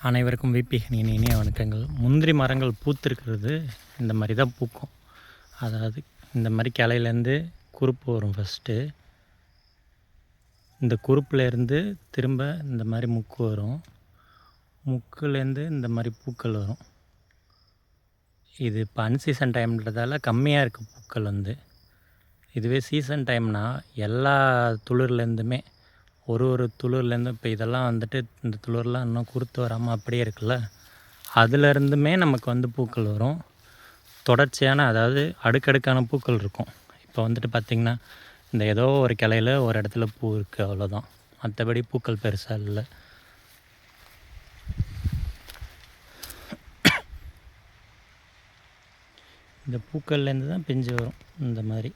அனைவருக்கும் விபிஹனின் இனிய வணக்கங்கள். முந்திரி மரங்கள் பூத்திருக்கிறது இந்த மாதிரி தான் பூக்கும். அதாவது இந்த மாதிரி கிளையிலேருந்து குறுப்பு வரும். ஃபஸ்ட்டு இந்த குறுப்புலேருந்து திரும்ப இந்த மாதிரி முக்கு வரும். முக்குலேருந்து இந்த மாதிரி பூக்கள் வரும். இது இப்போ அன்சீசன் டைம்ன்றதால கம்மியாக இருக்குது பூக்கள். இதுவே சீசன் டைம்னால் எல்லா துளிர்லேருந்துமே ஒரு துளிர்லேருந்து இப்போ இதெல்லாம் இந்த துளிர்லாம் இன்னும் குறுத்து வராமல் அப்படியே இருக்குல்ல, அதுலேருந்துமே நமக்கு பூக்கள் வரும். தொடர்ச்சியான, அதாவது அடுக்கடுக்கான பூக்கள் இருக்கும். இப்போ பார்த்திங்கன்னா இந்த ஏதோ ஒரு கிளையில் ஒரு இடத்துல பூ இருக்குது, அவ்வளோதான். மற்றபடி பூக்கள் பெருசாக இல்லை. இந்த பூக்கள்லேருந்து தான் பிஞ்சு வரும் இந்த மாதிரி.